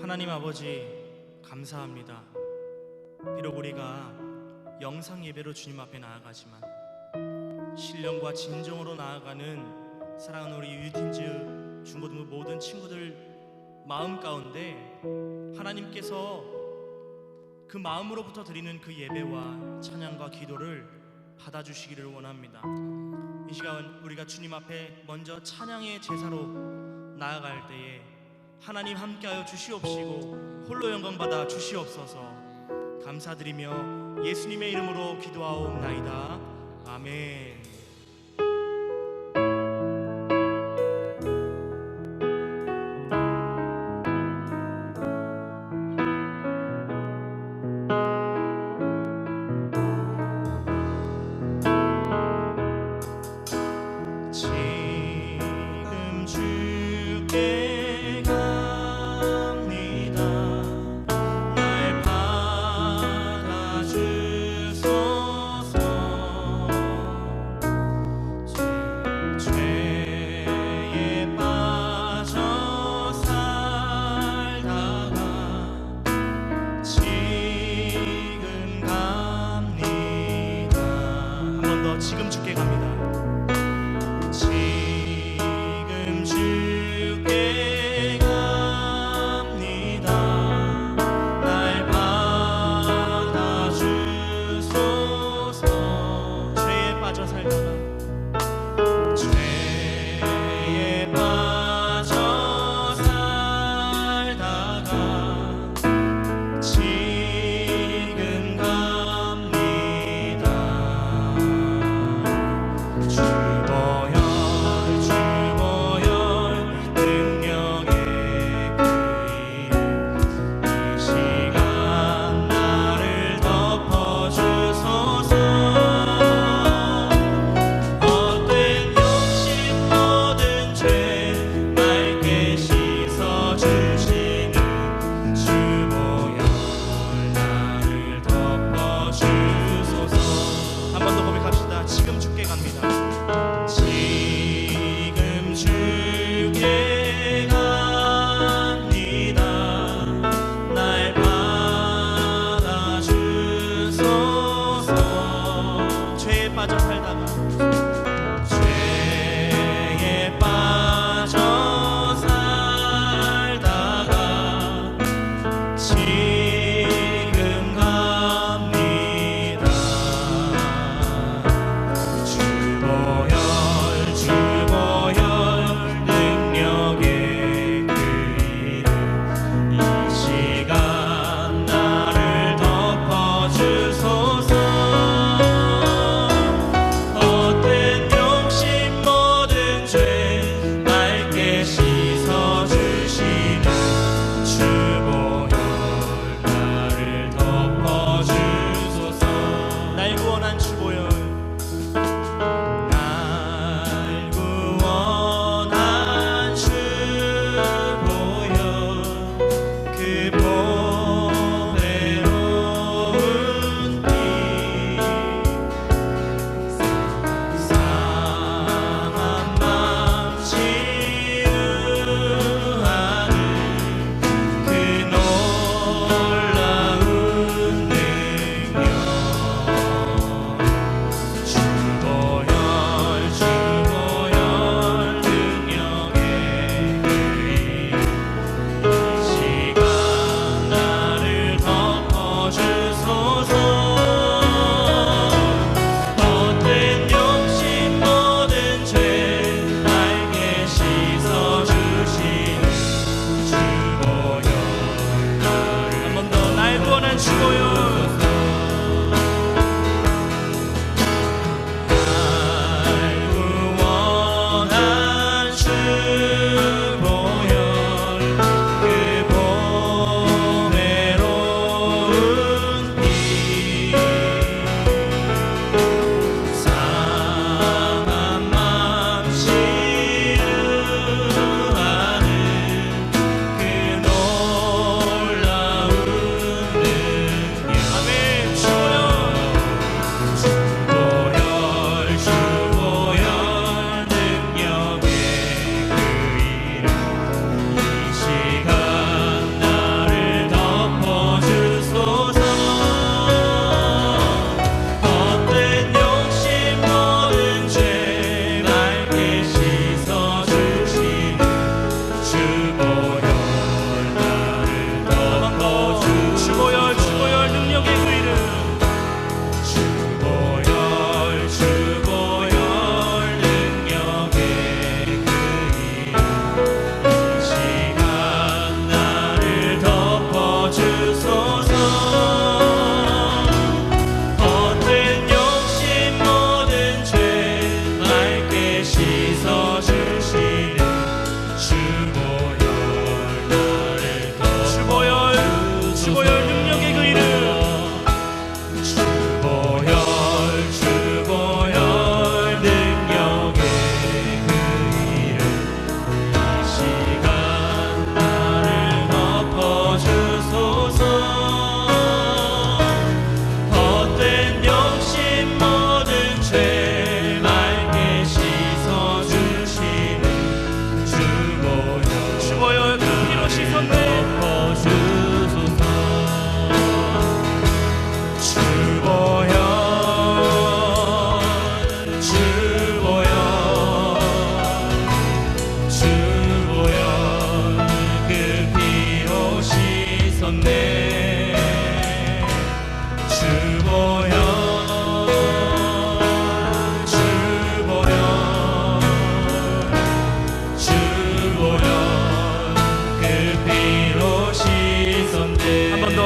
하나님 아버지, 감사합니다. 비록 우리가 영상 예배로 주님 앞에 나아가지만 신령과 진정으로 나아가는 사랑하는 우리 유틴즈 중고등부 모든 친구들 마음 가운데 하나님께서 그 마음으로부터 드리는 그 예배와 찬양과 기도를 받아주시기를 원합니다. 이 시간 우리가 주님 앞에 먼저 찬양의 제사로 나아갈 때에 하나님 함께하여 주시옵시고 홀로 영광 받아 주시옵소서. 감사드리며 예수님의 이름으로 기도하옵나이다. 아멘. 지금 주께 갑니다. 날 받아주소서.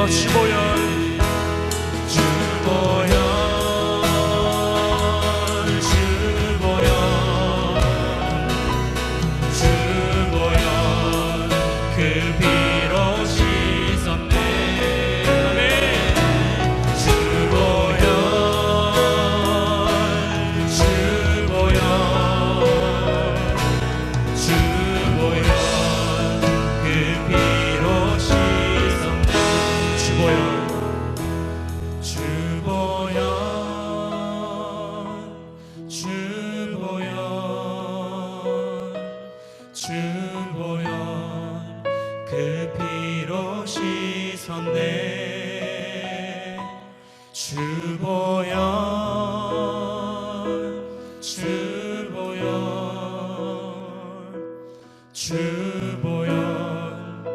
주보혈 그 피로 씻었네. 주보혈 주보혈.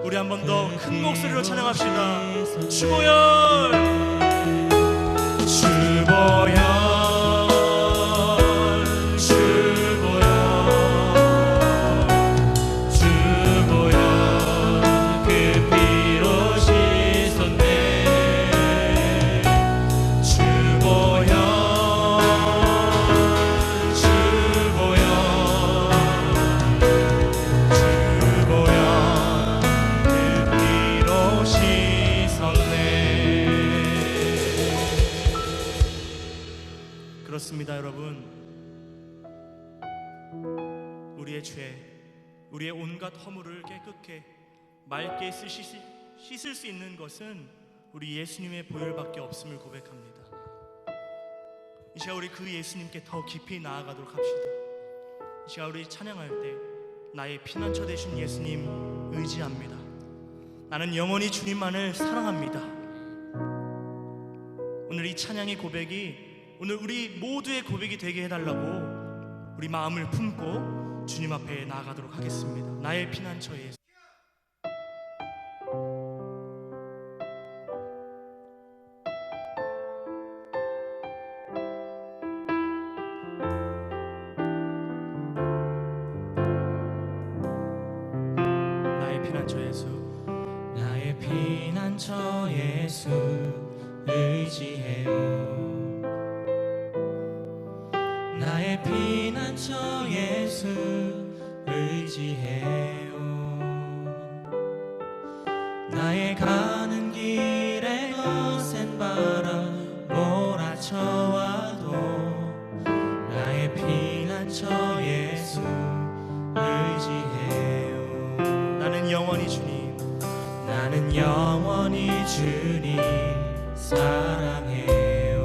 우리 한 번 더 큰 목소리로 찬양합시다. 주보혈 주보혈 그렇습니다. 여러분, 우리의 죄, 우리의 온갖 허물을 깨끗게 맑게 씻을 수 있는 것은 우리 예수님의 보혈밖에 없음을 고백합니다. 이 시간 우리 그 예수님께 더 깊이 나아가도록 합시다. 이 시간 우리 찬양할 때 나의 피난처 되신 예수님 의지합니다. 나는 영원히 주님만을 사랑합니다. 오늘 이 찬양의 고백이 오늘 우리 모두의 고백이 되게 해달라고 우리 마음을 품고 주님 앞에 나아가도록 하겠습니다. 나의 피난처 예수. 나의 피난처 예수. 나의 피난처 예수 의지해요. 나의 피난처 예수 의지해요. 나의 가는 길에 거센 바람 몰아쳐와도 나의 피난처 예수 의지해요. 나는 영원히 주님, 나는 영원히 주님 사랑해요.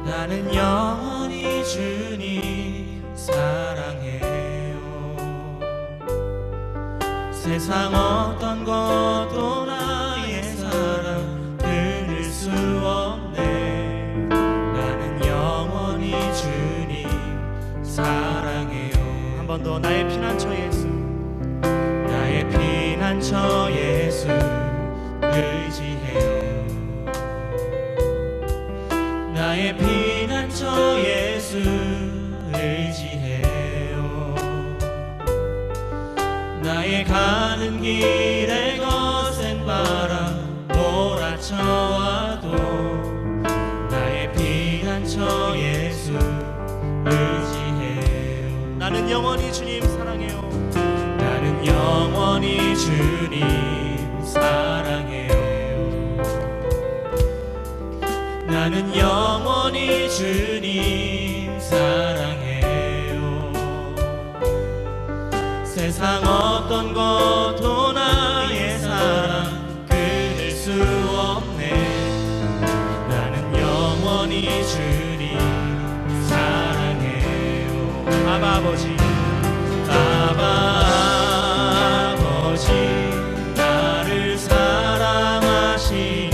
나는 영원히 주님 사랑해요. 세상 어떤 것도 나의 사랑 끊을 수 없네. 나는 영원히 주님 사랑해요. 한 번 더. 나의 피난처 예수, 나의 피난처 예수 의지해요. 나의 피난처 예수 의지해요. 나의 가는 길에 거센 바람 몰아쳐와도 나의 피난처 예수 의지해요. 나는 영원히 주님 사랑해요. 나는 영원히 주님 사랑해요. 나는 영원히 주님 사랑해요. 세상 어떤 것도 나의 사랑 끊을 수 없네. 나는 영원히 주님 사랑해요. 아바 아버지, 아바 아버지 나를 사랑하시니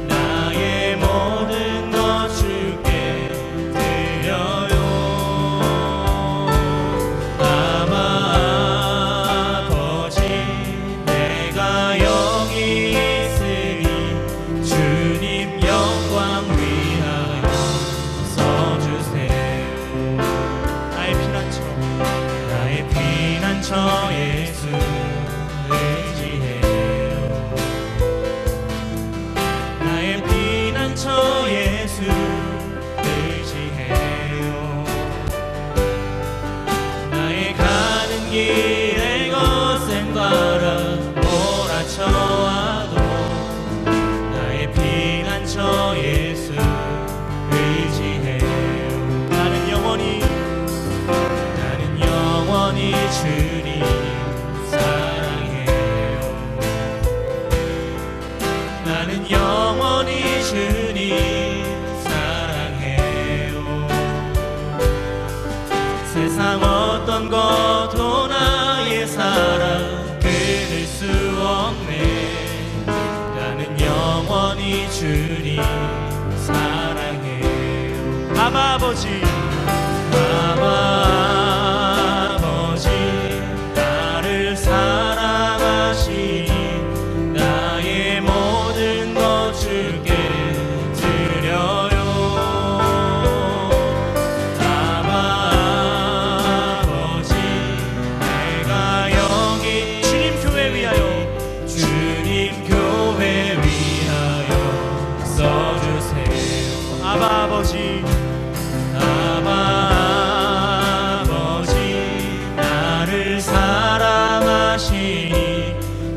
나의 모든 것 주께 드려요. 아바 아버지 내가 여기 있으니 주님 영광 위하여 써주세요. 나의 피난처, 나의 피난처 예수 의지해요. 바람 몰아쳐와도 나의 피난처 예수 의지해요. 나는 영원히 주님 사랑해요. 나는 영원히 주님 사랑해요. 세상 어떤 것도 나의 사랑 끊을 수 없네. 나는 영원히 주님 사랑해요. 아바 아버지 나를 사랑하시니 나의 모든 것 주께 드려요. 아버지 내가 여기 주님 교회 위하여 주님 교회 위하여 써주세요. 아버지 나를 사랑하시니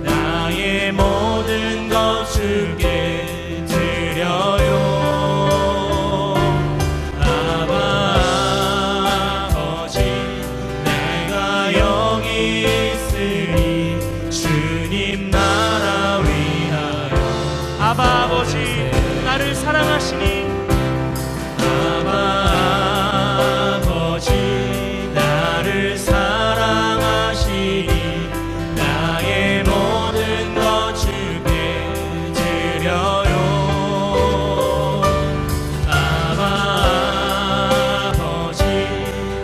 나의 모든 것 주께 드려요. 아버지 내가 여기 있으니 주님 나라 위하여 아버지 나를 사랑하시니 아버지 나를 사랑하시니 나의 모든 것 주께 드려요. 아버지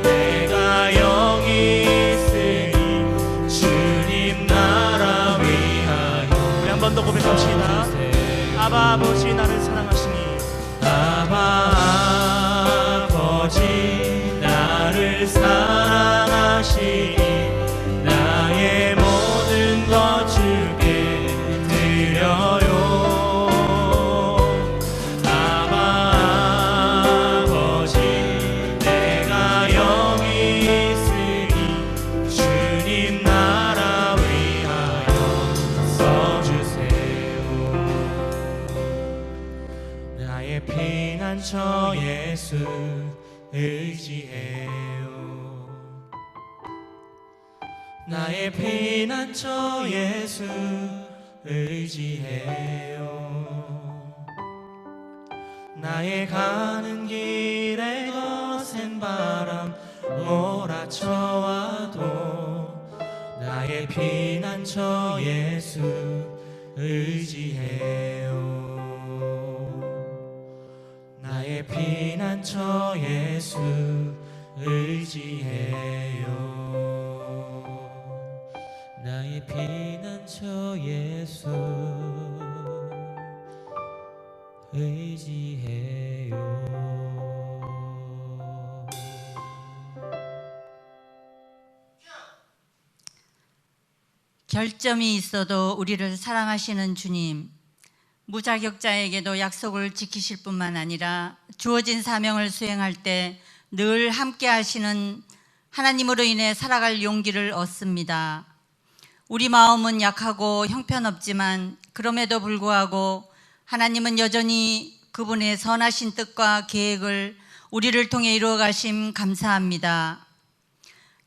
내가 여기 있으니 주님 나라 위하여 우리 한 번 더 고백합시다. 아버지 나를 사랑하시니 아버지 나를 사랑하시니 나의 모든 것 주께 드려요. 아버지 내가 여기 있으니 주님 나라 위하여 써주세요. 나의 피난처 예수 의지해요. 나의 피난처 예수 의지해요. 나의 가는 길에 거센 바람 몰아쳐와도 나의 피난처 예수 의지해요. 나의 피난처 예수 의지해요. 나의 피난처 예수 의지해요. 결점이 있어도 우리를 사랑하시는 주님, 무자격자에게도 약속을 지키실 뿐만 아니라 주어진 사명을 수행할 때 늘 함께 하시는 하나님으로 인해 살아갈 용기를 얻습니다. 우리 마음은 약하고 형편없지만 그럼에도 불구하고 하나님은 여전히 그분의 선하신 뜻과 계획을 우리를 통해 이루어 가심 감사합니다.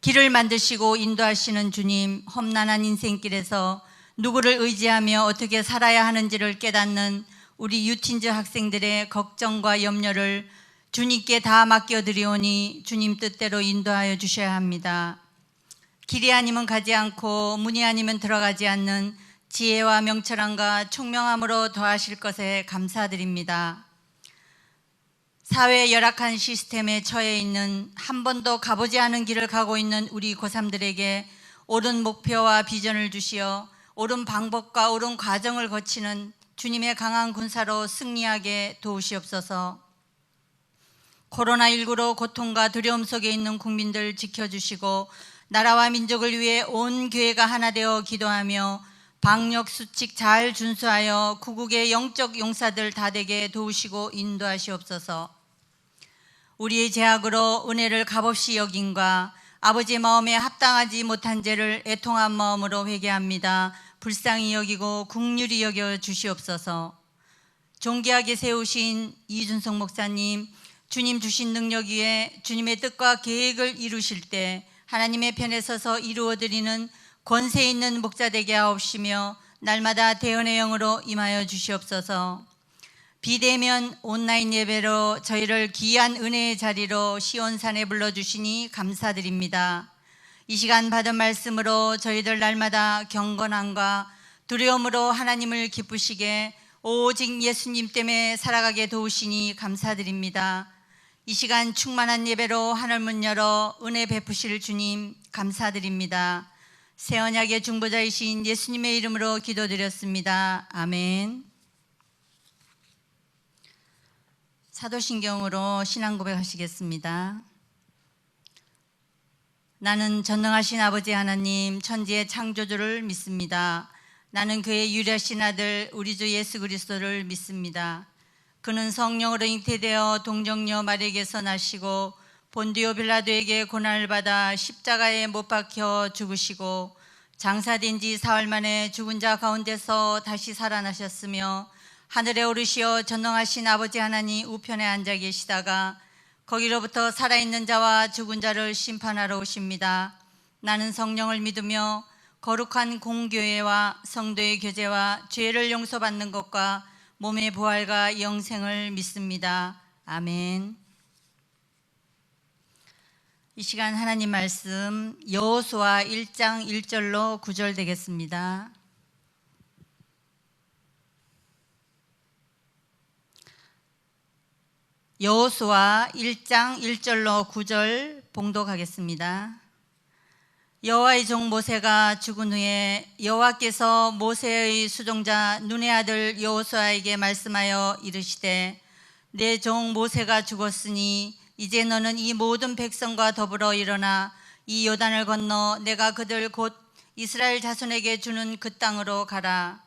길을 만드시고 인도하시는 주님, 험난한 인생길에서 누구를 의지하며 어떻게 살아야 하는지를 깨닫는 우리 유틴즈 학생들의 걱정과 염려를 주님께 다 맡겨드리오니 주님 뜻대로 인도하여 주셔야 합니다. 길이 아니면 가지 않고 문이 아니면 들어가지 않는 지혜와 명철함과 총명함으로 더하실 것에 감사드립니다. 사회의 열악한 시스템에 처해 있는 한 번도 가보지 않은 길을 가고 있는 우리 고3들에게 옳은 목표와 비전을 주시어 옳은 방법과 옳은 과정을 거치는 주님의 강한 군사로 승리하게 도우시옵소서. 코로나19로 고통과 두려움 속에 있는 국민들 지켜주시고 나라와 민족을 위해 온 교회가 하나 되어 기도하며 방역 수칙 잘 준수하여 구국의 영적 용사들 다 되게 도우시고 인도하시옵소서. 우리의 죄악으로 은혜를 값없이 여김과 아버지 마음에 합당하지 못한 죄를 애통한 마음으로 회개합니다. 불쌍히 여기고 긍휼히 여겨 주시옵소서. 존귀하게 세우신 이준성 목사님, 주님 주신 능력 위에 주님의 뜻과 계획을 이루실 때 하나님의 편에 서서 이루어드리는 권세 있는 목자 되게 하옵시며 날마다 대언의 영으로 임하여 주시옵소서. 비대면 온라인 예배로 저희를 귀한 은혜의 자리로 시온산에 불러주시니 감사드립니다. 이 시간 받은 말씀으로 저희들 날마다 경건함과 두려움으로 하나님을 기쁘시게 오직 예수님 때문에 살아가게 도우시니 감사드립니다. 이 시간 충만한 예배로 하늘문 열어 은혜 베푸실 주님 감사드립니다. 새 언약의 중보자이신 예수님의 이름으로 기도드렸습니다. 아멘. 사도신경으로 신앙 고백하시겠습니다. 나는 전능하신 아버지 하나님 천지의 창조주를 믿습니다. 나는 그의 유일하신 아들 우리 주 예수 그리스도를 믿습니다. 그는 성령으로 잉태되어 동정녀 마리아에게서 나시고 본디오 빌라도에게 고난을 받아 십자가에 못 박혀 죽으시고 장사된 지 사흘 만에 죽은 자 가운데서 다시 살아나셨으며 하늘에 오르시어 전능하신 아버지 하나님 우편에 앉아 계시다가 거기로부터 살아있는 자와 죽은 자를 심판하러 오십니다. 나는 성령을 믿으며 거룩한 공교회와 성도의 교제와 죄를 용서받는 것과 몸의 부활과 영생을 믿습니다. 아멘. 이 시간 하나님 말씀 여호수아 1장 1절로 9절 되겠습니다. 여호수아 1장 1절로 9절 봉독하겠습니다. 여호와의 종 모세가 죽은 후에 여호와께서 모세의 수종자 눈의 아들 여호수아에게 말씀하여 이르시되 내 종 모세가 죽었으니 이제 너는 이 모든 백성과 더불어 일어나 이 요단을 건너 내가 그들 곧 이스라엘 자손에게 주는 그 땅으로 가라.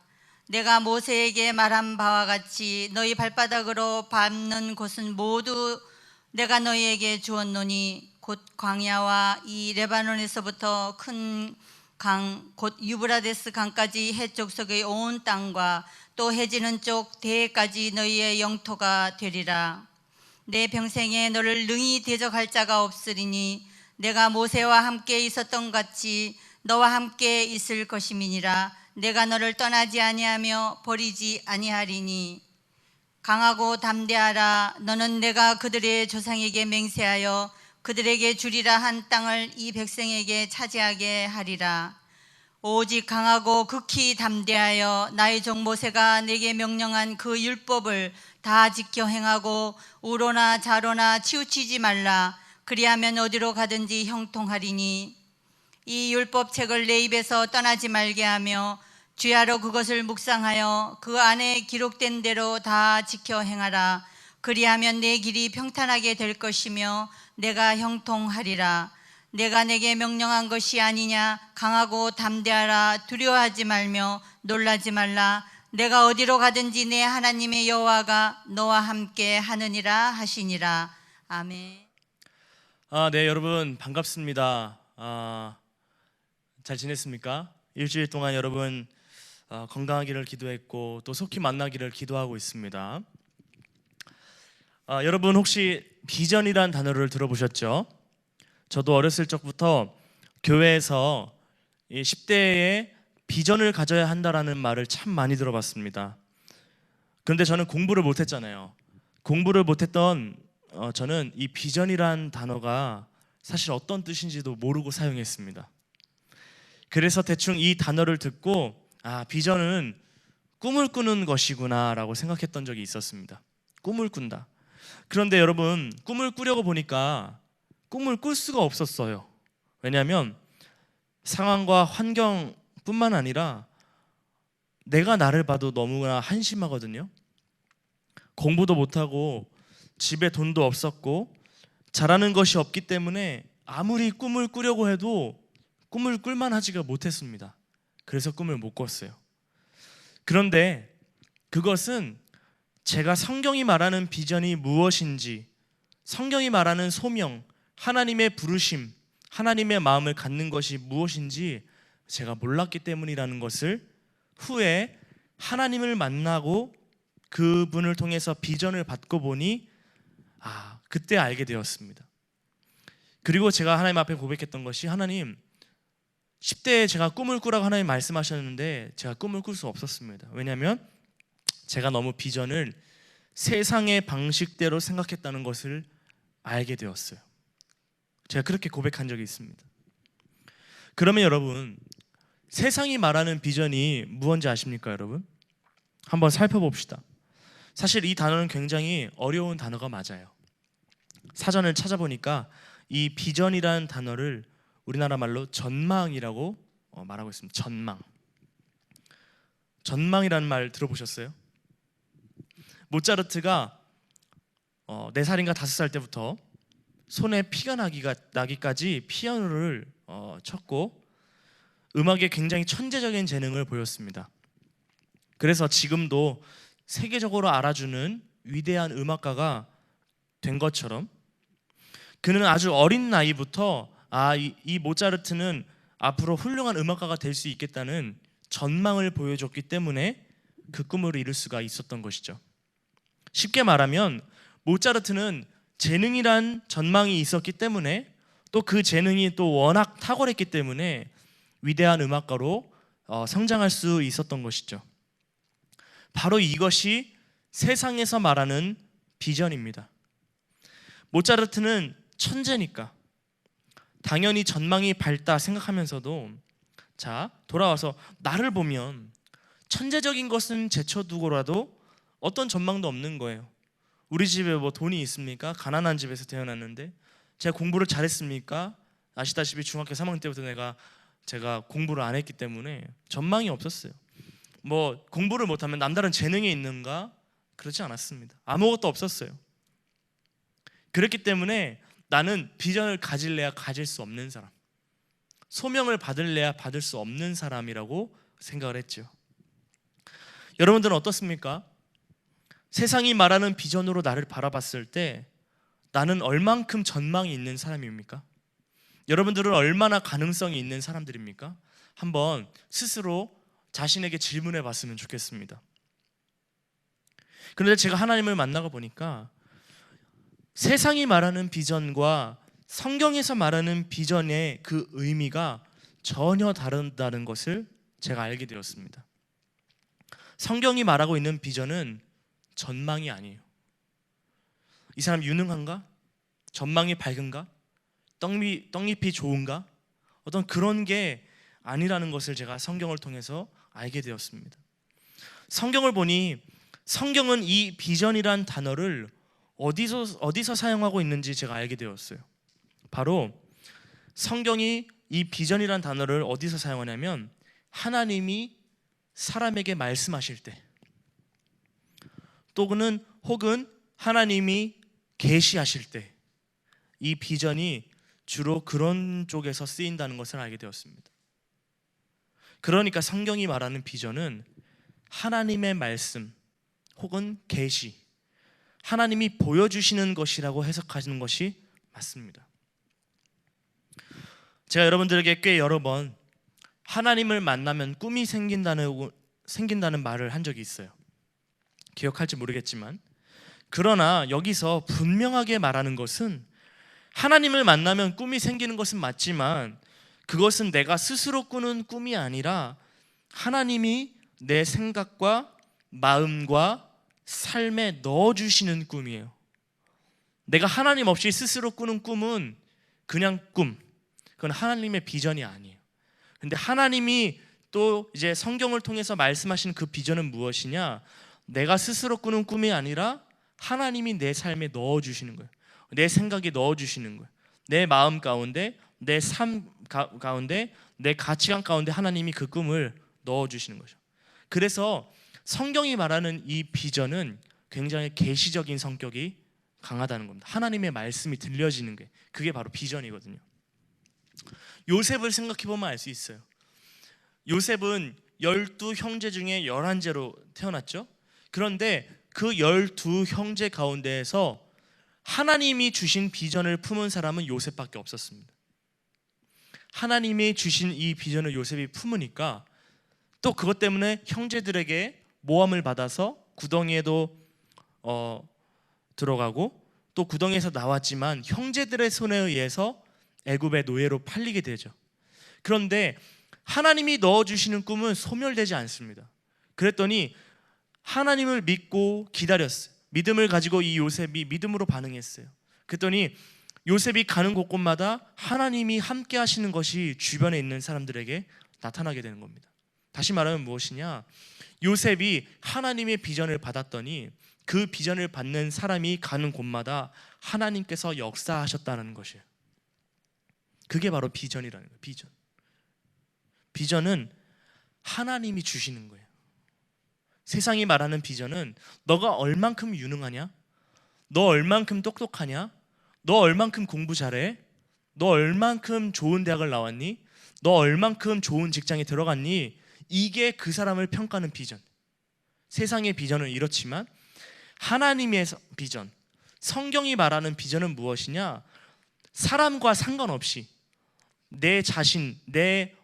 내가 모세에게 말한 바와 같이 너희 발바닥으로 밟는 곳은 모두 내가 너희에게 주었노니 곧 광야와 이 레바논에서부터 큰 강 곧 유브라데스 강까지 해쪽 속의 온 땅과 또 해지는 쪽 대해까지 너희의 영토가 되리라. 내 평생에 너를 능히 대적할 자가 없으리니 내가 모세와 함께 있었던 같이 너와 함께 있을 것임이니라. 내가 너를 떠나지 아니하며 버리지 아니하리니 강하고 담대하라. 너는 내가 그들의 조상에게 맹세하여 그들에게 주리라 한 땅을 이 백성에게 차지하게 하리라. 오직 강하고 극히 담대하여 나의 종 모세가 내게 명령한 그 율법을 다 지켜 행하고 우로나 좌로나 치우치지 말라. 그리하면 어디로 가든지 형통하리니 이 율법책을 내 입에서 떠나지 말게 하며 주야로 그것을 묵상하여 그 안에 기록된 대로 다 지켜 행하라. 그리하면 내 길이 평탄하게 될 것이며 내가 형통하리라. 내가 내게 명령한 것이 아니냐. 강하고 담대하라. 두려워하지 말며 놀라지 말라. 내가 어디로 가든지 내 하나님의 여호와가 너와 함께 하느니라 하시니라. 아멘. 네, 여러분 반갑습니다. 잘 지냈습니까? 일주일 동안 여러분 건강하기를 기도했고 또 속히 만나기를 기도하고 있습니다. 여러분 혹시 비전이란 단어를 들어보셨죠? 저도 어렸을 적부터 교회에서 10대에 비전을 가져야 한다라는 말을 참 많이 들어봤습니다. 그런데 저는 공부를 못했잖아요. 공부를 못했던 저는 이 비전이란 단어가 사실 어떤 뜻인지도 모르고 사용했습니다. 그래서 대충 이 단어를 듣고 비전은 꿈을 꾸는 것이구나 라고 생각했던 적이 있었습니다. 꿈을 꾼다. 그런데 여러분 꿈을 꾸려고 보니까 꿈을 꿀 수가 없었어요. 왜냐하면 상황과 환경뿐만 아니라 내가 나를 봐도 너무나 한심하거든요. 공부도 못하고 집에 돈도 없었고 잘하는 것이 없기 때문에 아무리 꿈을 꾸려고 해도 꿈을 꿀만 하지가 못했습니다. 그래서 꿈을 못 꿨어요. 그런데 그것은 제가 성경이 말하는 비전이 무엇인지, 성경이 말하는 소명, 하나님의 부르심, 하나님의 마음을 갖는 것이 무엇인지 제가 몰랐기 때문이라는 것을 후에 하나님을 만나고 그분을 통해서 비전을 받고 보니 그때 알게 되었습니다. 그리고 제가 하나님 앞에 고백했던 것이, 하나님, 10대에 제가 꿈을 꾸라고 하나님 말씀하셨는데 제가 꿈을 꿀 수 없었습니다. 왜냐하면 제가 너무 비전을 세상의 방식대로 생각했다는 것을 알게 되었어요. 제가 그렇게 고백한 적이 있습니다. 그러면 여러분, 세상이 말하는 비전이 무엇인지 아십니까, 여러분? 한번 살펴봅시다. 사실 이 단어는 굉장히 어려운 단어가 맞아요. 사전을 찾아보니까 이 비전이라는 단어를 우리나라 말로 전망이라고 말하고 있습니다. 전망이라는 말 들어보셨어요? 모차르트가 4살인가 5살 때부터 손에 피가 나기까지 피아노를 쳤고 음악에 굉장히 천재적인 재능을 보였습니다. 그래서 지금도 세계적으로 알아주는 위대한 음악가가 된 것처럼, 그는 아주 어린 나이부터 이 모차르트는 앞으로 훌륭한 음악가가 될 수 있겠다는 전망을 보여줬기 때문에 그 꿈을 이룰 수가 있었던 것이죠. 쉽게 말하면 모차르트는 재능이란 전망이 있었기 때문에, 또 그 재능이 또 워낙 탁월했기 때문에 위대한 음악가로 성장할 수 있었던 것이죠. 바로 이것이 세상에서 말하는 비전입니다. 모차르트는 천재니까 당연히 전망이 밝다 생각하면서도, 돌아와서 나를 보면 천재적인 것은 제쳐두고라도 어떤 전망도 없는 거예요. 우리 집에 뭐 돈이 있습니까? 가난한 집에서 태어났는데 제가 공부를 잘했습니까? 아시다시피 중학교 3학년 때부터 제가 공부를 안 했기 때문에 전망이 없었어요. 뭐 공부를 못하면 남다른 재능이 있는가? 그렇지 않았습니다. 아무것도 없었어요. 그렇기 때문에 나는 비전을 가질래야 가질 수 없는 사람, 소명을 받을래야 받을 수 없는 사람이라고 생각을 했죠. 여러분들은 어떻습니까? 세상이 말하는 비전으로 나를 바라봤을 때 나는 얼만큼 전망이 있는 사람입니까? 여러분들은 얼마나 가능성이 있는 사람들입니까? 한번 스스로 자신에게 질문해 봤으면 좋겠습니다. 그런데 제가 하나님을 만나고 보니까 세상이 말하는 비전과 성경에서 말하는 비전의 그 의미가 전혀 다르다는 것을 제가 알게 되었습니다. 성경이 말하고 있는 비전은 전망이 아니에요. 이 사람 유능한가? 전망이 밝은가? 떡잎이 좋은가? 어떤 그런 게 아니라는 것을 제가 성경을 통해서 알게 되었습니다. 성경을 보니 성경은 이 비전이란 단어를 어디서 사용하고 있는지 제가 알게 되었어요. 바로 성경이 이 비전이란 단어를 어디서 사용하냐면 하나님이 사람에게 말씀하실 때, 또는 혹은 하나님이 계시하실 때, 이 비전이 주로 그런 쪽에서 쓰인다는 것을 알게 되었습니다. 그러니까 성경이 말하는 비전은 하나님의 말씀 혹은 계시, 하나님이 보여주시는 것이라고 해석하시는 것이 맞습니다. 제가 여러분들에게 꽤 여러 번 하나님을 만나면 꿈이 생긴다는 말을 한 적이 있어요. 기억할지 모르겠지만, 그러나 여기서 분명하게 말하는 것은 하나님을 만나면 꿈이 생기는 것은 맞지만 그것은 내가 스스로 꾸는 꿈이 아니라 하나님이 내 생각과 마음과 삶에 넣어주시는 꿈이에요. 내가 하나님 없이 스스로 꾸는 꿈은 그냥 꿈, 그건 하나님의 비전이 아니에요. 근데 하나님이 또 이제 성경을 통해서 말씀하시는 그 비전은 무엇이냐? 내가 스스로 꾸는 꿈이 아니라 하나님이 내 삶에 넣어주시는 거예요. 내 생각에 넣어주시는 거예요. 내 마음 가운데, 내 삶 가운데, 내 가치관 가운데 하나님이 그 꿈을 넣어주시는 거죠. 그래서 성경이 말하는 이 비전은 굉장히 계시적인 성격이 강하다는 겁니다. 하나님의 말씀이 들려지는 게, 그게 바로 비전이거든요. 요셉을 생각해보면 알 수 있어요. 요셉은 12형제 중에 11제로 태어났죠. 그런데 그 12형제 가운데에서 하나님이 주신 비전을 품은 사람은 요셉밖에 없었습니다. 하나님이 주신 이 비전을 요셉이 품으니까 또 그것 때문에 형제들에게 모함을 받아서 구덩이에도 들어가고 또 구덩이에서 나왔지만 형제들의 손에 의해서 애굽의 노예로 팔리게 되죠. 그런데 하나님이 넣어주시는 꿈은 소멸되지 않습니다. 그랬더니 하나님을 믿고 기다렸어요. 믿음을 가지고 이 요셉이 믿음으로 반응했어요. 그랬더니 요셉이 가는 곳곳마다 하나님이 함께 하시는 것이 주변에 있는 사람들에게 나타나게 되는 겁니다. 다시 말하면 무엇이냐? 요셉이 하나님의 비전을 받았더니 그 비전을 받는 사람이 가는 곳마다 하나님께서 역사하셨다는 것이에요. 그게 바로 비전이라는 거예요. 비전은 하나님이 주시는 거예요. 세상이 말하는 비전은 너가 얼만큼 유능하냐? 너 얼만큼 똑똑하냐? 너 얼만큼 공부 잘해? 너 얼만큼 좋은 대학을 나왔니? 너 얼만큼 좋은 직장에 들어갔니? 이게 그 사람을 평가하는 비전. 세상의 비전은 이렇지만 하나님의 비전, 성경이 말하는 비전은 무엇이냐? 사람과 상관없이 내 자신,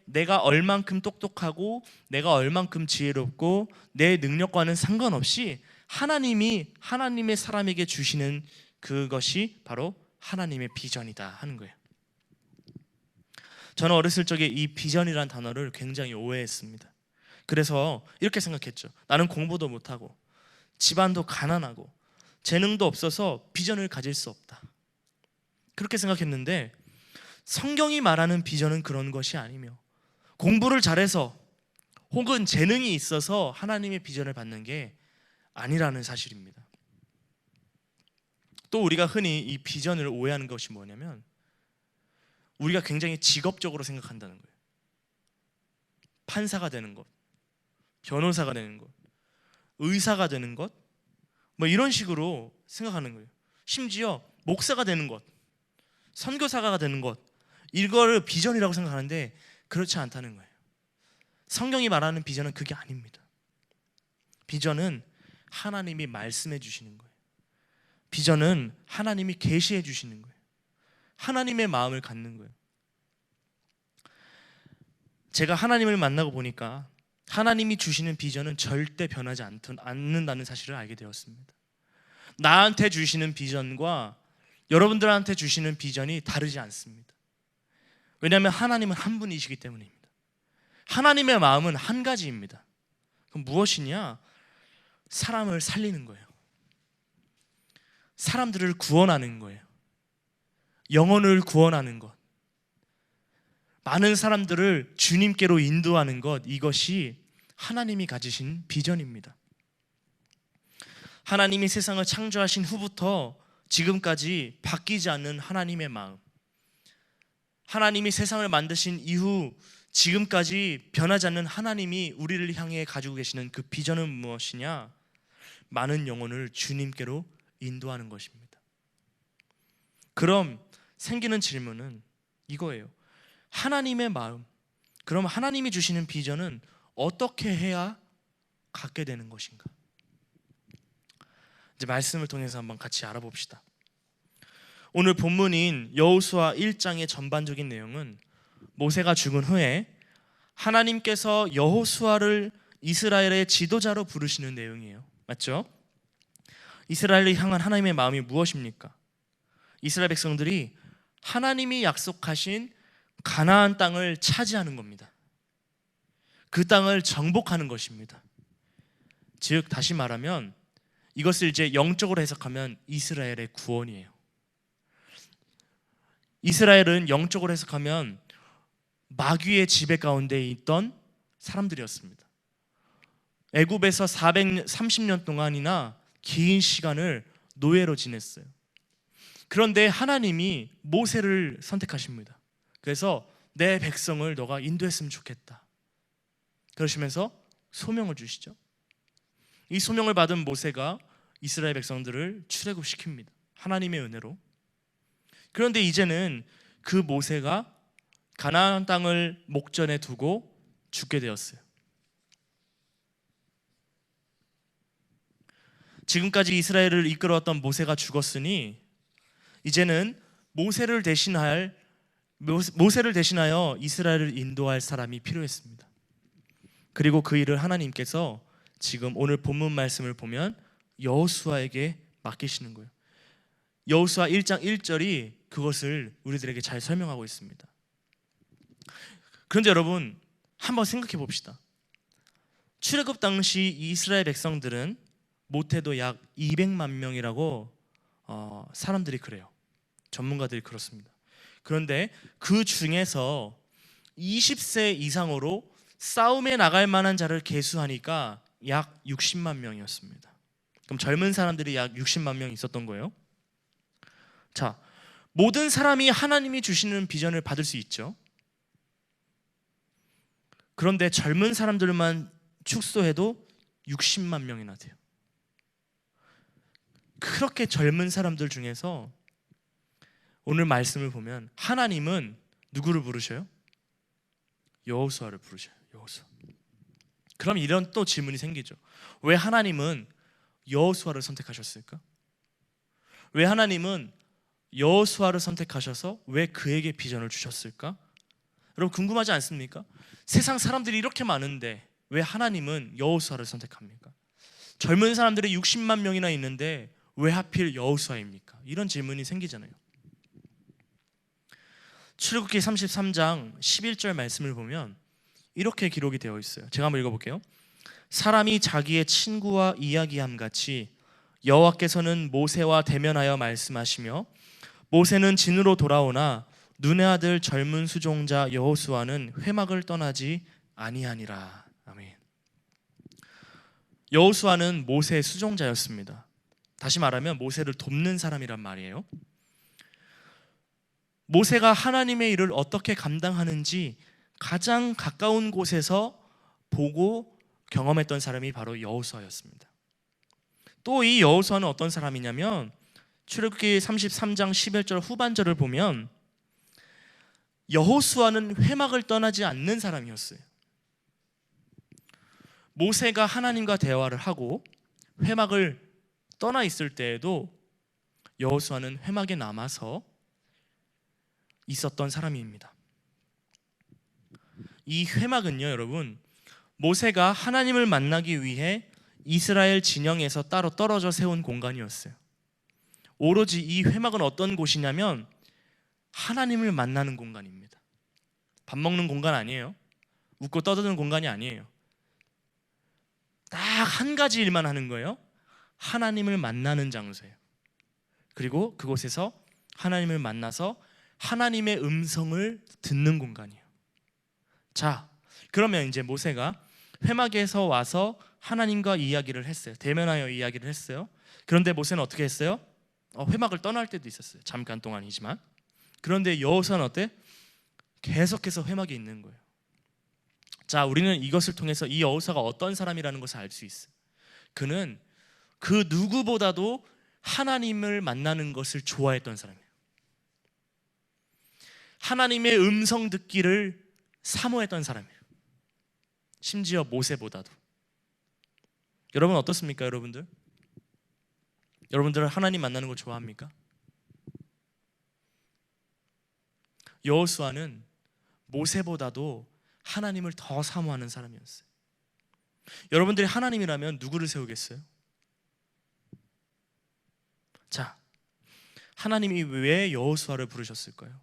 내가 얼만큼 똑똑하고 내가 얼만큼 지혜롭고 내 능력과는 상관없이 하나님의 사람에게 주시는 그것이 바로 하나님의 비전이다 하는 거예요. 저는 어렸을 적에 이 비전이라는 단어를 굉장히 오해했습니다. 그래서 이렇게 생각했죠. 나는 공부도 못하고 집안도 가난하고 재능도 없어서 비전을 가질 수 없다. 그렇게 생각했는데 성경이 말하는 비전은 그런 것이 아니며 공부를 잘해서 혹은 재능이 있어서 하나님의 비전을 받는 게 아니라는 사실입니다. 또 우리가 흔히 이 비전을 오해하는 것이 뭐냐면 우리가 굉장히 직업적으로 생각한다는 거예요. 판사가 되는 것, 변호사가 되는 것, 의사가 되는 것, 뭐 이런 식으로 생각하는 거예요. 심지어 목사가 되는 것, 선교사가 되는 것, 이거를 비전이라고 생각하는데 그렇지 않다는 거예요. 성경이 말하는 비전은 그게 아닙니다. 비전은 하나님이 말씀해 주시는 거예요. 비전은 하나님이 계시해 주시는 거예요. 하나님의 마음을 갖는 거예요. 제가 하나님을 만나고 보니까 하나님이 주시는 비전은 절대 변하지 않는다는 사실을 알게 되었습니다. 나한테 주시는 비전과 여러분들한테 주시는 비전이 다르지 않습니다. 왜냐하면 하나님은 한 분이시기 때문입니다. 하나님의 마음은 한 가지입니다. 그럼 무엇이냐? 사람을 살리는 거예요. 사람들을 구원하는 거예요. 영혼을 구원하는 것, 많은 사람들을 주님께로 인도하는 것, 이것이 하나님이 가지신 비전입니다. 하나님이 세상을 창조하신 후부터 지금까지 바뀌지 않는 하나님의 마음, 하나님이 세상을 만드신 이후 지금까지 변하지 않는 하나님이 우리를 향해 가지고 계시는 그 비전은 무엇이냐? 많은 영혼을 주님께로 인도하는 것입니다. 그럼 생기는 질문은 이거예요. 하나님의 마음, 그럼 하나님이 주시는 비전은 어떻게 해야 갖게 되는 것인가? 이제 말씀을 통해서 한번 같이 알아봅시다. 오늘 본문인 여호수아 1장의 전반적인 내용은 모세가 죽은 후에 하나님께서 여호수아를 이스라엘의 지도자로 부르시는 내용이에요. 맞죠? 이스라엘을 향한 하나님의 마음이 무엇입니까? 이스라엘 백성들이 하나님이 약속하신 가나안 땅을 차지하는 겁니다. 그 땅을 정복하는 것입니다. 즉 다시 말하면 이것을 이제 영적으로 해석하면 이스라엘의 구원이에요. 이스라엘은 영적으로 해석하면 마귀의 지배 가운데 있던 사람들이었습니다. 애굽에서 430년 동안이나 긴 시간을 노예로 지냈어요. 그런데 하나님이 모세를 선택하십니다. 그래서 내 백성을 너가 인도했으면 좋겠다. 그러시면서 소명을 주시죠. 이 소명을 받은 모세가 이스라엘 백성들을 출애굽시킵니다. 하나님의 은혜로. 그런데 이제는 그 모세가 가나안 땅을 목전에 두고 죽게 되었어요. 지금까지 이스라엘을 이끌어왔던 모세가 죽었으니 이제는 모세를 대신할 모세를 대신하여 이스라엘을 인도할 사람이 필요했습니다. 그리고 그 일을 하나님께서 지금 오늘 본문 말씀을 보면 여호수아에게 맡기시는 거예요. 여호수아 1장 1절이 그것을 우리들에게 잘 설명하고 있습니다. 그런데 여러분, 한번 생각해 봅시다. 출애굽 당시 이스라엘 백성들은 못해도 약 200만 명이라고 사람들이 그래요. 전문가들이 그렇습니다. 그런데 그 중에서 20세 이상으로 싸움에 나갈 만한 자를 계수하니까 약 60만 명이었습니다. 그럼 젊은 사람들이 약 60만 명 있었던 거예요. 자, 모든 사람이 하나님이 주시는 비전을 받을 수 있죠. 그런데 젊은 사람들만 축소해도 60만 명이나 돼요. 그렇게 젊은 사람들 중에서 오늘 말씀을 보면 하나님은 누구를 부르셔요? 여호수아를 부르셔요. 여호수아. 그럼 이런 또 질문이 생기죠. 왜 하나님은 여호수아를 선택하셨을까? 왜 하나님은 여호수아를 선택하셔서 왜 그에게 비전을 주셨을까? 여러분 궁금하지 않습니까? 세상 사람들이 이렇게 많은데 왜 하나님은 여호수아를 선택합니까? 젊은 사람들이 60만 명이나 있는데 왜 하필 여호수아입니까? 이런 질문이 생기잖아요. 출애굽기 33장 11절 말씀을 보면 이렇게 기록이 되어 있어요. 제가 한번 읽어볼게요. 사람이 자기의 친구와 이야기함 같이 여호와께서는 모세와 대면하여 말씀하시며 모세는 진으로 돌아오나 눈의 아들 젊은 수종자 여호수아는 회막을 떠나지 아니하니라. 아멘. 여호수아는 모세의 수종자였습니다. 다시 말하면 모세를 돕는 사람이란 말이에요. 모세가 하나님의 일을 어떻게 감당하는지 가장 가까운 곳에서 보고 경험했던 사람이 바로 여호수아였습니다. 또 이 여호수아는 어떤 사람이냐면 출애굽기 33장 11절 후반절을 보면 여호수아는 회막을 떠나지 않는 사람이었어요. 모세가 하나님과 대화를 하고 회막을 떠나 있을 때에도 여호수아는 회막에 남아서 있었던 사람입니다. 이 회막은요, 여러분, 모세가 하나님을 만나기 위해 이스라엘 진영에서 따로 떨어져 세운 공간이었어요. 오로지 이 회막은 어떤 곳이냐면 하나님을 만나는 공간입니다. 밥 먹는 공간 아니에요. 웃고 떠드는 공간이 아니에요. 딱 한 가지 일만 하는 거예요. 하나님을 만나는 장소예요. 그리고 그곳에서 하나님을 만나서 하나님의 음성을 듣는 공간이에요. 자, 그러면 이제 모세가 회막에서 와서 하나님과 이야기를 했어요. 대면하여 이야기를 했어요. 그런데 모세는 어떻게 했어요? 회막을 떠날 때도 있었어요. 잠깐 동안이지만. 그런데 여호수아는 어때? 계속해서 회막에 있는 거예요. 자, 우리는 이것을 통해서 이 여호수아가 어떤 사람이라는 것을 알 수 있어요. 그는 그 누구보다도 하나님을 만나는 것을 좋아했던 사람이에요. 하나님의 음성 듣기를 사모했던 사람이에요. 심지어 모세보다도. 여러분 어떻습니까, 여러분들? 여러분들은 하나님 만나는 걸 좋아합니까? 여호수아는 모세보다도 하나님을 더 사모하는 사람이었어요. 여러분들이 하나님이라면 누구를 세우겠어요? 자, 하나님이 왜 여호수아를 부르셨을까요?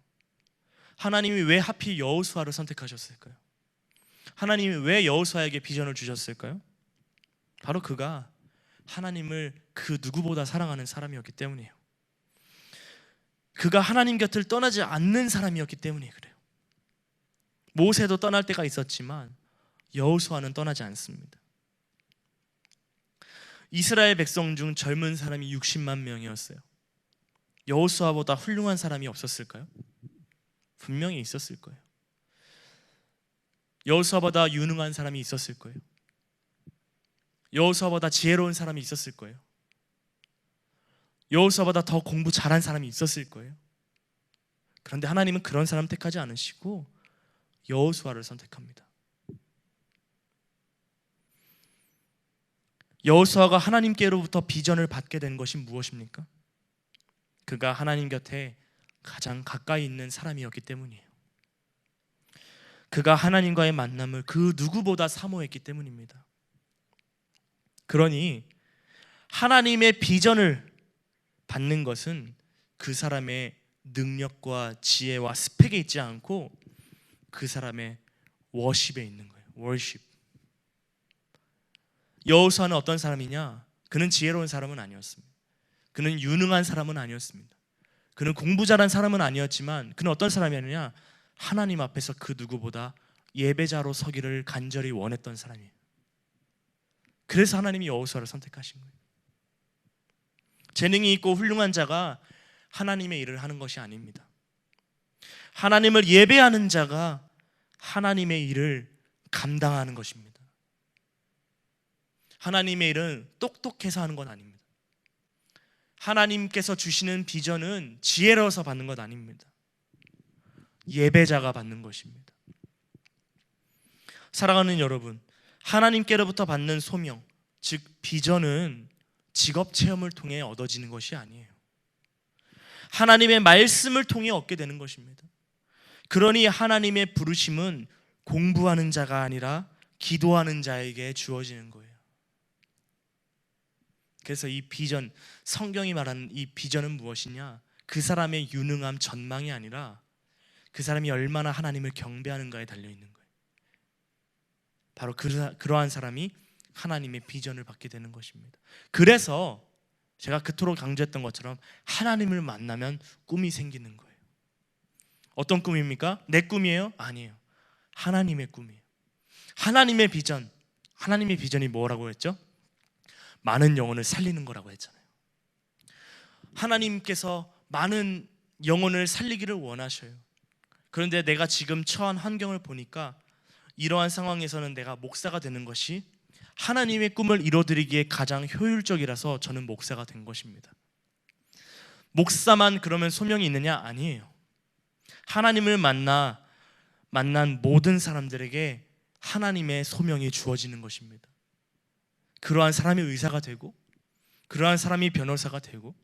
하나님이 왜 하필 여호수아를 선택하셨을까요? 하나님이 왜 여호수아에게 비전을 주셨을까요? 바로 그가 하나님을 그 누구보다 사랑하는 사람이었기 때문이에요. 그가 하나님 곁을 떠나지 않는 사람이었기 때문에 그래요. 모세도 떠날 때가 있었지만 여호수아는 떠나지 않습니다. 이스라엘 백성 중 젊은 사람이 60만 명이었어요. 여호수아보다 훌륭한 사람이 없었을까요? 분명히 있었을 거예요. 여호수아보다 유능한 사람이 있었을 거예요. 여호수아보다 지혜로운 사람이 있었을 거예요. 여호수아보다 더 공부 잘한 사람이 있었을 거예요. 그런데 하나님은 그런 사람 택하지 않으시고 여호수아를 선택합니다. 여호수아가 하나님께로부터 비전을 받게 된 것이 무엇입니까? 그가 하나님 곁에 가장 가까이 있는 사람이었기 때문이에요. 그가 하나님과의 만남을 그 누구보다 사모했기 때문입니다. 그러니 하나님의 비전을 받는 것은 그 사람의 능력과 지혜와 스펙에 있지 않고 그 사람의 워십에 있는 거예요. 워십. 여호수아는 어떤 사람이냐? 그는 지혜로운 사람은 아니었습니다. 그는 유능한 사람은 아니었습니다. 그는 공부 잘한 사람은 아니었지만 그는 어떤 사람이었느냐? 하나님 앞에서 그 누구보다 예배자로 서기를 간절히 원했던 사람이에요. 그래서 하나님이 여호수아를 선택하신 거예요. 재능이 있고 훌륭한 자가 하나님의 일을 하는 것이 아닙니다. 하나님을 예배하는 자가 하나님의 일을 감당하는 것입니다. 하나님의 일은 똑똑해서 하는 건 아닙니다. 하나님께서 주시는 비전은 지혜로워서 받는 것 아닙니다. 예배자가 받는 것입니다. 사랑하는 여러분, 하나님께로부터 받는 소명, 즉 비전은 직업 체험을 통해 얻어지는 것이 아니에요. 하나님의 말씀을 통해 얻게 되는 것입니다. 그러니 하나님의 부르심은 공부하는 자가 아니라 기도하는 자에게 주어지는 거예요. 그래서 이 비전, 성경이 말하는 이 비전은 무엇이냐? 그 사람의 유능함, 전망이 아니라 그 사람이 얼마나 하나님을 경배하는가에 달려있는 거예요. 바로 그러한 사람이 하나님의 비전을 받게 되는 것입니다. 그래서 제가 그토록 강조했던 것처럼 하나님을 만나면 꿈이 생기는 거예요. 어떤 꿈입니까? 내 꿈이에요? 아니에요. 하나님의 꿈이에요. 하나님의 비전. 하나님의 비전이 뭐라고 했죠? 많은 영혼을 살리는 거라고 했잖아요. 하나님께서 많은 영혼을 살리기를 원하셔요. 그런데 내가 지금 처한 환경을 보니까 이러한 상황에서는 내가 목사가 되는 것이 하나님의 꿈을 이뤄드리기에 가장 효율적이라서 저는 목사가 된 것입니다. 목사만 그러면 소명이 있느냐? 아니에요. 하나님을 만난 모든 사람들에게 하나님의 소명이 주어지는 것입니다. 그러한 사람이 의사가 되고, 그러한 사람이 변호사가 되고,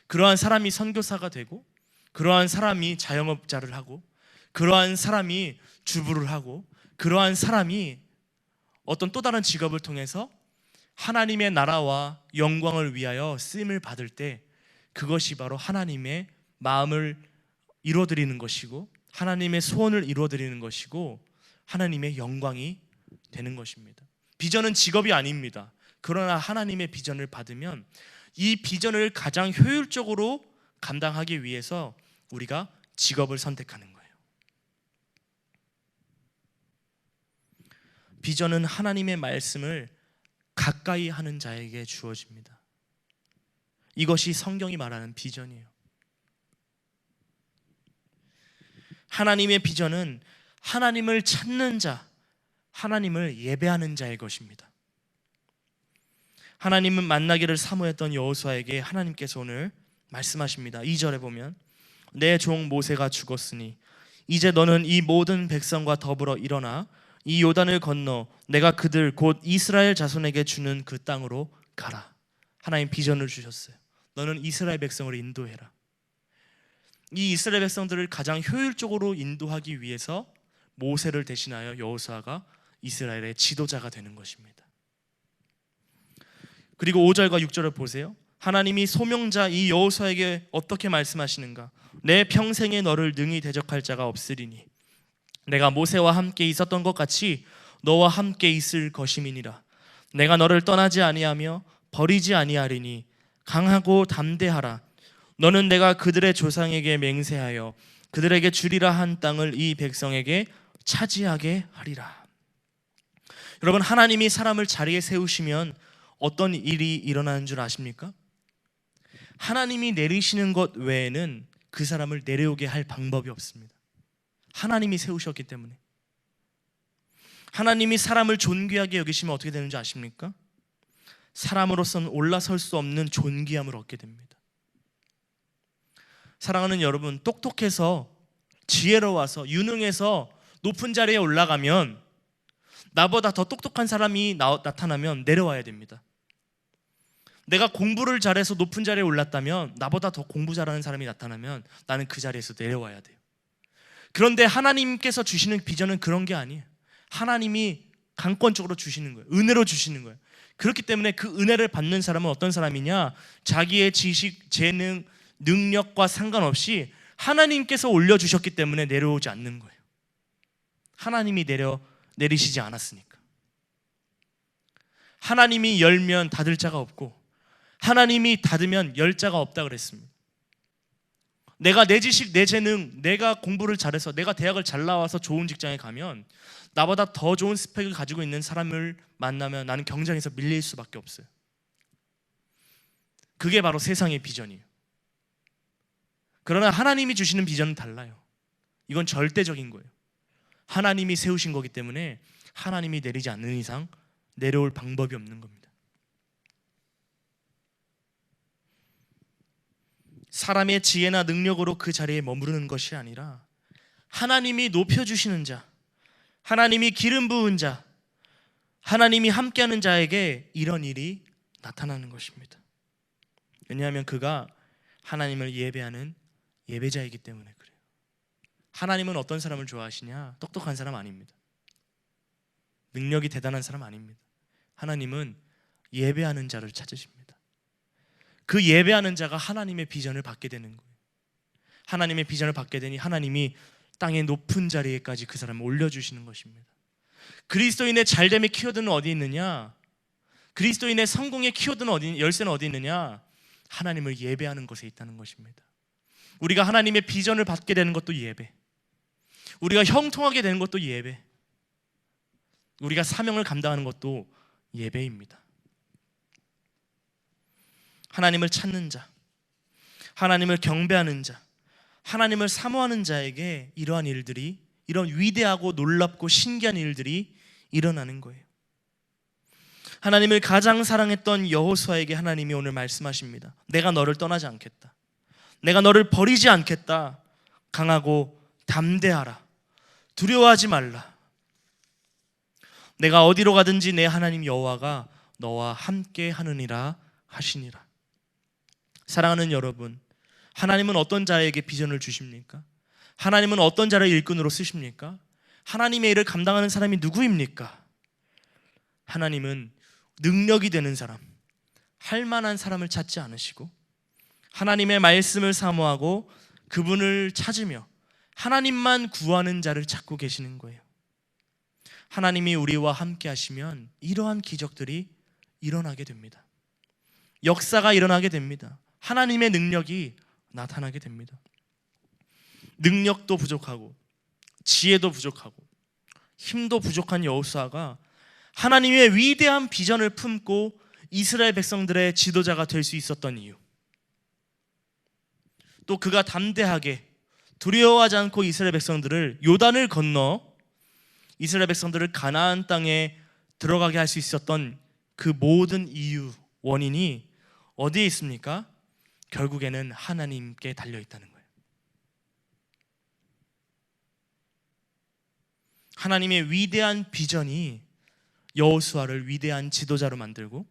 그러한 사람이 선교사가 되고, 그러한 사람이 자영업자를 하고, 그러한 사람이 주부를 하고, 그러한 사람이 어떤 또 다른 직업을 통해서 하나님의 나라와 영광을 위하여 쓰임을 받을 때 그것이 바로 하나님의 마음을 이루어드리는 것이고 하나님의 소원을 이루어드리는 것이고 하나님의 영광이 되는 것입니다. 비전은 직업이 아닙니다. 그러나 하나님의 비전을 받으면 이 비전을 가장 효율적으로 감당하기 위해서 우리가 직업을 선택하는 거예요. 비전은 하나님의 말씀을 가까이 하는 자에게 주어집니다. 이것이 성경이 말하는 비전이에요. 하나님의 비전은 하나님을 찾는 자, 하나님을 예배하는 자의 것입니다. 하나님은 만나기를 사모했던 여호수아에게 하나님께서 오늘 말씀하십니다. 2절에 보면 내 종 모세가 죽었으니 이제 너는 이 모든 백성과 더불어 일어나 이 요단을 건너 내가 그들 곧 이스라엘 자손에게 주는 그 땅으로 가라. 하나님 비전을 주셨어요. 너는 이스라엘 백성을 인도해라. 이 이스라엘 백성들을 가장 효율적으로 인도하기 위해서 모세를 대신하여 여호수아가 이스라엘의 지도자가 되는 것입니다. 그리고 5절과 6절을 보세요. 하나님이 소명자 이 여호수아에게 어떻게 말씀하시는가? 내 평생에 너를 능히 대적할 자가 없으리니 내가 모세와 함께 있었던 것 같이 너와 함께 있을 것임이니라. 내가 너를 떠나지 아니하며 버리지 아니하리니 강하고 담대하라. 너는 내가 그들의 조상에게 맹세하여 그들에게 주리라 한 땅을 이 백성에게 차지하게 하리라. 여러분, 하나님이 사람을 자리에 세우시면 어떤 일이 일어나는 줄 아십니까? 하나님이 내리시는 것 외에는 그 사람을 내려오게 할 방법이 없습니다. 하나님이 세우셨기 때문에. 하나님이 사람을 존귀하게 여기시면 어떻게 되는지 아십니까? 사람으로서는 올라설 수 없는 존귀함을 얻게 됩니다. 사랑하는 여러분, 똑똑해서 지혜로워서 유능해서 높은 자리에 올라가면 나보다 더 똑똑한 사람이 나타나면 내려와야 됩니다. 내가 공부를 잘해서 높은 자리에 올랐다면, 나보다 더 공부 잘하는 사람이 나타나면 나는 그 자리에서 내려와야 돼요. 그런데 하나님께서 주시는 비전은 그런 게 아니에요. 하나님이 강권적으로 주시는 거예요. 은혜로 주시는 거예요. 그렇기 때문에 그 은혜를 받는 사람은 어떤 사람이냐? 자기의 지식, 재능, 능력과 상관없이 하나님께서 올려주셨기 때문에 내려오지 않는 거예요. 하나님이 내리시지 않았으니까. 하나님이 열면 닫을 자가 없고, 하나님이 닫으면 열 자가 없다 그랬습니다. 내가 내 지식, 내 재능, 내가 공부를 잘해서, 내가 대학을 잘 나와서 좋은 직장에 가면 나보다 더 좋은 스펙을 가지고 있는 사람을 만나면 나는 경쟁에서 밀릴 수밖에 없어요. 그게 바로 세상의 비전이에요. 그러나 하나님이 주시는 비전은 달라요. 이건 절대적인 거예요. 하나님이 세우신 거기 때문에 하나님이 내리지 않는 이상 내려올 방법이 없는 겁니다. 사람의 지혜나 능력으로 그 자리에 머무르는 것이 아니라 하나님이 높여주시는 자, 하나님이 기름 부은 자, 하나님이 함께하는 자에게 이런 일이 나타나는 것입니다. 왜냐하면 그가 하나님을 예배하는 예배자이기 때문에 그래요. 하나님은 어떤 사람을 좋아하시냐? 똑똑한 사람 아닙니다. 능력이 대단한 사람 아닙니다. 하나님은 예배하는 자를 찾으십니다. 그 예배하는 자가 하나님의 비전을 받게 되는 거예요. 하나님의 비전을 받게 되니 하나님이 땅의 높은 자리에까지 그 사람을 올려주시는 것입니다. 그리스도인의 잘됨의 키워드는 어디 있느냐? 그리스도인의 성공의 키워드는 열쇠는 어디 있느냐? 하나님을 예배하는 것에 있다는 것입니다. 우리가 하나님의 비전을 받게 되는 것도 예배, 우리가 형통하게 되는 것도 예배, 우리가 사명을 감당하는 것도 예배입니다. 하나님을 찾는 자, 하나님을 경배하는 자, 하나님을 사모하는 자에게 이러한 일들이, 이런 위대하고 놀랍고 신기한 일들이 일어나는 거예요. 하나님을 가장 사랑했던 여호수아에게 하나님이 오늘 말씀하십니다. 내가 너를 떠나지 않겠다. 내가 너를 버리지 않겠다. 강하고 담대하라. 두려워하지 말라. 내가 어디로 가든지 내 하나님 여호와가 너와 함께 하느니라 하시니라. 사랑하는 여러분, 하나님은 어떤 자에게 비전을 주십니까? 하나님은 어떤 자를 일꾼으로 쓰십니까? 하나님의 일을 감당하는 사람이 누구입니까? 하나님은 능력이 되는 사람, 할 만한 사람을 찾지 않으시고 하나님의 말씀을 사모하고 그분을 찾으며 하나님만 구하는 자를 찾고 계시는 거예요. 하나님이 우리와 함께 하시면 이러한 기적들이 일어나게 됩니다. 역사가 일어나게 됩니다. 하나님의 능력이 나타나게 됩니다. 능력도 부족하고 지혜도 부족하고 힘도 부족한 여호수아가 하나님의 위대한 비전을 품고 이스라엘 백성들의 지도자가 될 수 있었던 이유, 또 그가 담대하게 두려워하지 않고 이스라엘 백성들을 요단을 건너 이스라엘 백성들을 가나안 땅에 들어가게 할 수 있었던 그 모든 이유, 원인이 어디에 있습니까? 결국에는 하나님께 달려있다는 거예요. 하나님의 위대한 비전이 여호수아를 위대한 지도자로 만들고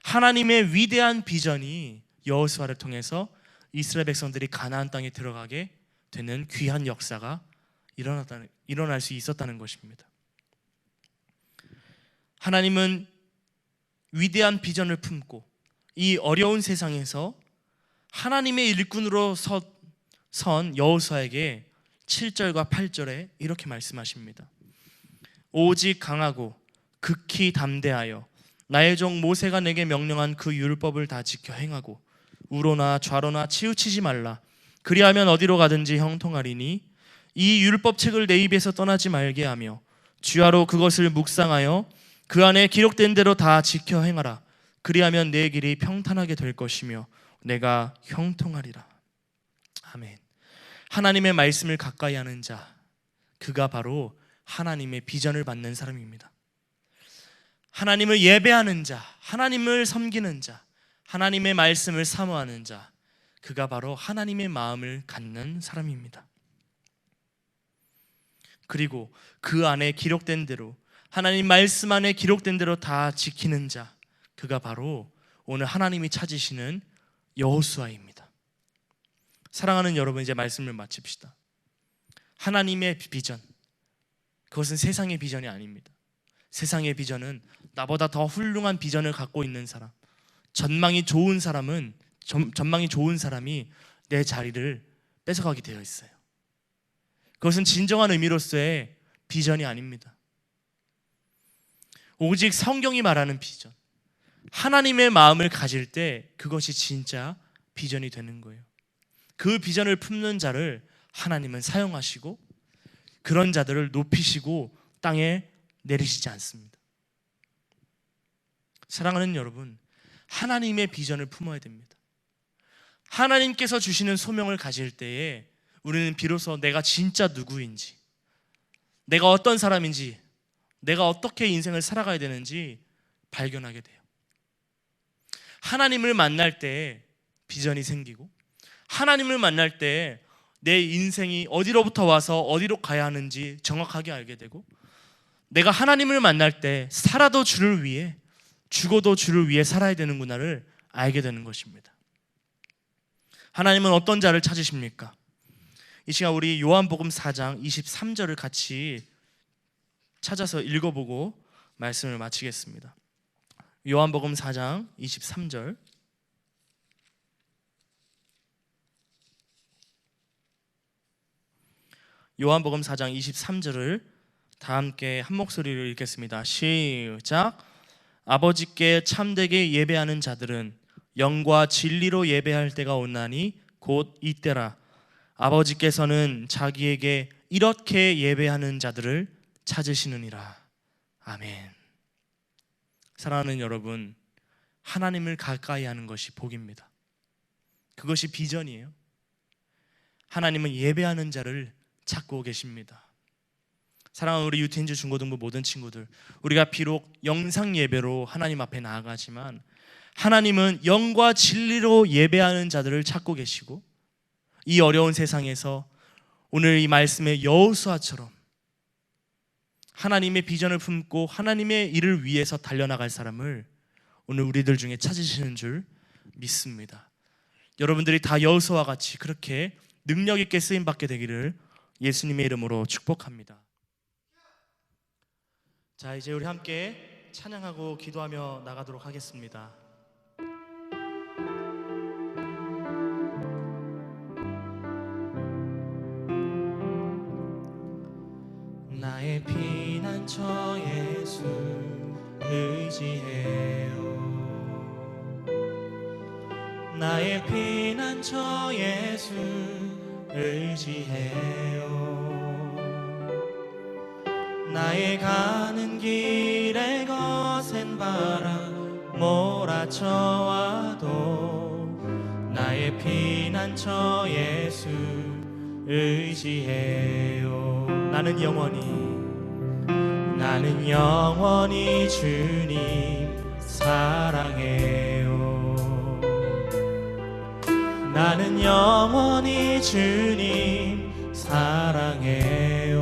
하나님의 위대한 비전이 여호수아를 통해서 이스라엘 백성들이 가나안 땅에 들어가게 되는 귀한 역사가 일어날 수 있었다는 것입니다. 하나님은 위대한 비전을 품고 이 어려운 세상에서 하나님의 일꾼으로 선 여호수아에게 7절과 8절에 이렇게 말씀하십니다. 오직 강하고 극히 담대하여 나의 종 모세가 내게 명령한 그 율법을 다 지켜 행하고 우로나 좌로나 치우치지 말라. 그리하면 어디로 가든지 형통하리니 이 율법책을 내 입에서 떠나지 말게 하며 주야로 그것을 묵상하여 그 안에 기록된 대로 다 지켜 행하라. 그리하면 내 길이 평탄하게 될 것이며 내가 형통하리라. 아멘. 하나님의 말씀을 가까이 하는 자, 그가 바로 하나님의 비전을 받는 사람입니다. 하나님을 예배하는 자, 하나님을 섬기는 자, 하나님의 말씀을 사모하는 자, 그가 바로 하나님의 마음을 갖는 사람입니다. 그리고 그 안에 기록된 대로, 하나님 말씀 안에 기록된 대로 다 지키는 자, 그가 바로 오늘 하나님이 찾으시는 여호수아입니다. 사랑하는 여러분, 이제 말씀을 마칩시다. 하나님의 비전, 그것은 세상의 비전이 아닙니다. 세상의 비전은 나보다 더 훌륭한 비전을 갖고 있는 사람, 전망이 좋은 사람이 내 자리를 뺏어가게 되어 있어요. 그것은 진정한 의미로서의 비전이 아닙니다. 오직 성경이 말하는 비전, 하나님의 마음을 가질 때 그것이 진짜 비전이 되는 거예요. 그 비전을 품는 자를 하나님은 사용하시고 그런 자들을 높이시고 땅에 내리시지 않습니다. 사랑하는 여러분, 하나님의 비전을 품어야 됩니다. 하나님께서 주시는 소명을 가질 때에 우리는 비로소 내가 진짜 누구인지, 내가 어떤 사람인지, 내가 어떻게 인생을 살아가야 되는지 발견하게 돼요. 하나님을 만날 때 비전이 생기고, 하나님을 만날 때 내 인생이 어디로부터 와서 어디로 가야 하는지 정확하게 알게 되고, 내가 하나님을 만날 때 살아도 주를 위해, 죽어도 주를 위해 살아야 되는구나를 알게 되는 것입니다. 하나님은 어떤 자를 찾으십니까? 이 시간 우리 요한복음 4장 23절을 같이 찾아서 읽어보고 말씀을 마치겠습니다. 요한복음 4장 23절. 요한복음 4장 23절을 다 함께 한 목소리로 읽겠습니다. 시작. 아버지께 참되게 예배하는 자들은 영과 진리로 예배할 때가 온나니 곧 이때라. 아버지께서는 자기에게 이렇게 예배하는 자들을 찾으시느니라. 아멘. 사랑하는 여러분, 하나님을 가까이 하는 것이 복입니다. 그것이 비전이에요. 하나님은 예배하는 자를 찾고 계십니다. 사랑하는 우리 유태인즈 중고등부 모든 친구들, 우리가 비록 영상 예배로 하나님 앞에 나아가지만 하나님은 영과 진리로 예배하는 자들을 찾고 계시고, 이 어려운 세상에서 오늘 이 말씀의 여호수아처럼 하나님의 비전을 품고 하나님의 일을 위해서 달려나갈 사람을 오늘 우리들 중에 찾으시는 줄 믿습니다. 여러분들이 다 여호수아와 같이 그렇게 능력 있게 쓰임 받게 되기를 예수님의 이름으로 축복합니다. 자, 이제 우리 함께 찬양하고 기도하며 나가도록 하겠습니다. 나의 피난처 예수 의지해요. 나의 피난처 예수 의지해요. 나의 가는 길에 거센 바람 몰아쳐와도 나의 피난처 예수 의지해요. 나는 영원히 주님 사랑해요. 나는 영원히 주님 사랑해요.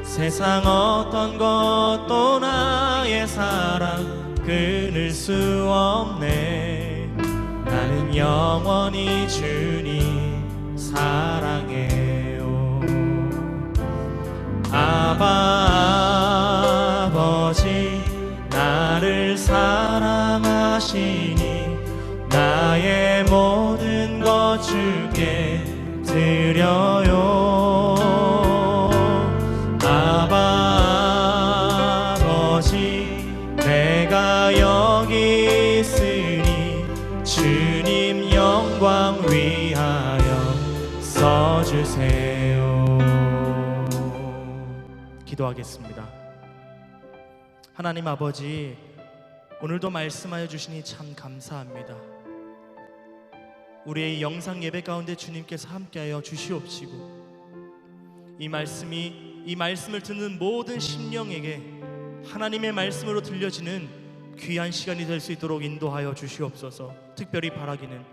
세상 어떤 것도 나의 사랑 끊을 수 없네. 나는 영원히 주님 사랑해요. 아버지 나를 사랑하시니 나의 모든 것 주께 드려요. 아버지 내가 여기 있으니 주님 영광 위하여 써주세요. 기도하겠습니다. 하나님 아버지, 오늘도 말씀하여 주시니 참 감사합니다. 우리의 영상 예배 가운데 주님께서 함께하여 주시옵시고, 이 말씀을 듣는 모든 심령에게 하나님의 말씀으로 들려지는 귀한 시간이 될 수 있도록 인도하여 주시옵소서. 특별히 바라기는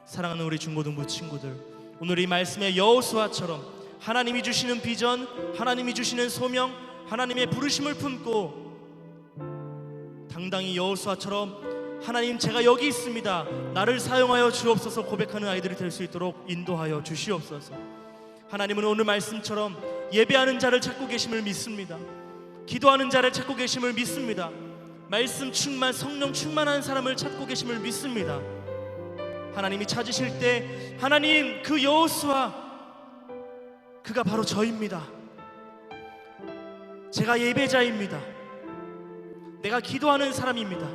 사랑하는 우리 중고등부 친구들, 오늘 이 말씀의 여호수아처럼 하나님이 주시는 비전, 하나님이 주시는 소명, 하나님의 부르심을 품고 당당히 여호수아처럼 하나님 제가 여기 있습니다, 나를 사용하여 주옵소서 고백하는 아이들이 될 수 있도록 인도하여 주시옵소서. 하나님은 오늘 말씀처럼 예배하는 자를 찾고 계심을 믿습니다. 기도하는 자를 찾고 계심을 믿습니다. 말씀 충만, 성령 충만한 사람을 찾고 계심을 믿습니다. 하나님이 찾으실 때 하나님 그 여호수아 그가 바로 저입니다. 제가 예배자입니다. 내가 기도하는 사람입니다.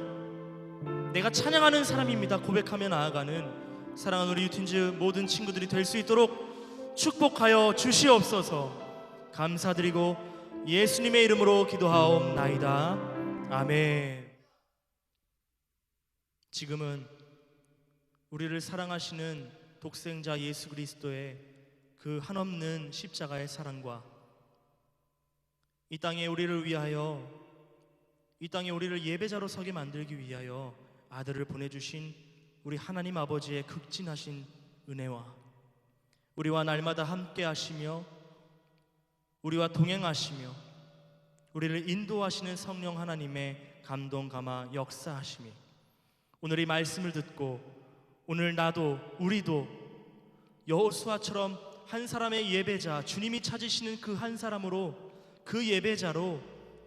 내가 찬양하는 사람입니다. 고백하며 나아가는 사랑하는 우리 유틴즈 모든 친구들이 될 수 있도록 축복하여 주시옵소서. 감사드리고 예수님의 이름으로 기도하옵나이다. 아멘. 지금은 우리를 사랑하시는 독생자 예수 그리스도의 그 한없는 십자가의 사랑과 이 땅에 우리를 위하여, 이 땅에 우리를 예배자로 서게 만들기 위하여 아들을 보내주신 우리 하나님 아버지의 극진하신 은혜와 우리와 날마다 함께 하시며 우리와 동행하시며 우리를 인도하시는 성령 하나님의 감동 감화 역사하심이 오늘 이 말씀을 듣고 오늘 나도 우리도 여호수아처럼 한 사람의 예배자, 주님이 찾으시는 그 한 사람으로, 그 예배자로,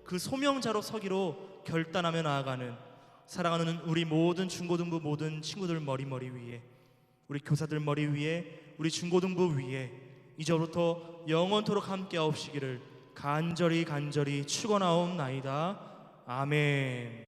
그 소명자로 서기로 결단하며 나아가는 사랑하는 우리 모든 중고등부 모든 친구들 머리 위에, 우리 교사들 머리 위에, 우리 중고등부 위에 이제부터 영원토록 함께 하옵시기를 간절히 축원하옵나이다. 아멘.